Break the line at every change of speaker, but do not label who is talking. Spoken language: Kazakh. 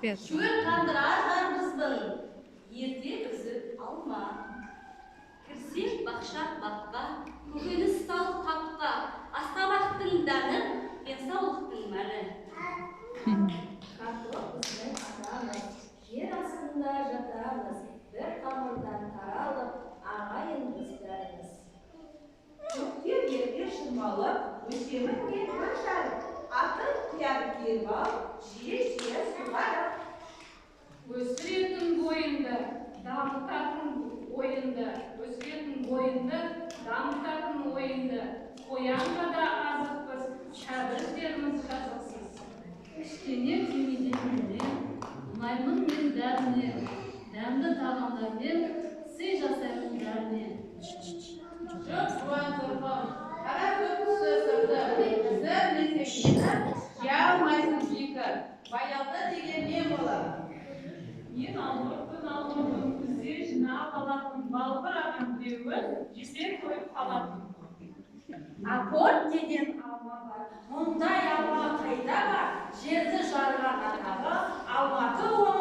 Шөл қандырармызбын, ерте үзіп алма. Кірсек бақша баққа, көкөніс тал қапқа, астабақтың дәні, денсаулықтың мәні.
Картоп біздің атамыз, жер астында жатамыз, бір қамырдан таралып, ағайынбыз бәріміз.
Көкте берге шырмалып, өсемінге көшарып, атын қияр кербал, жиі-жиі суғарып.
Өсіретін бойынды, дамытатын ойынды, өсіретін бойынды, дамытатын ойынды, қоянға да азықпыз, шәбірдеріміз жазықсыз.
Кішкене түймеден маймын мен дәріне, дәмді тағамдармен сый жасаймын бәріне.
Жоқ жуан тұрғым, қара көкісі сырды, зір несекені, жия алмайсың жикі, баялды деген мен болам.
Мен алмұрпын, күзде жинап алатын, балбыраған біреуі жесек қойып қалатын.
Апорт деген алма бар, мұндай алма қайда бар, жерді жарған атағы, алматы оны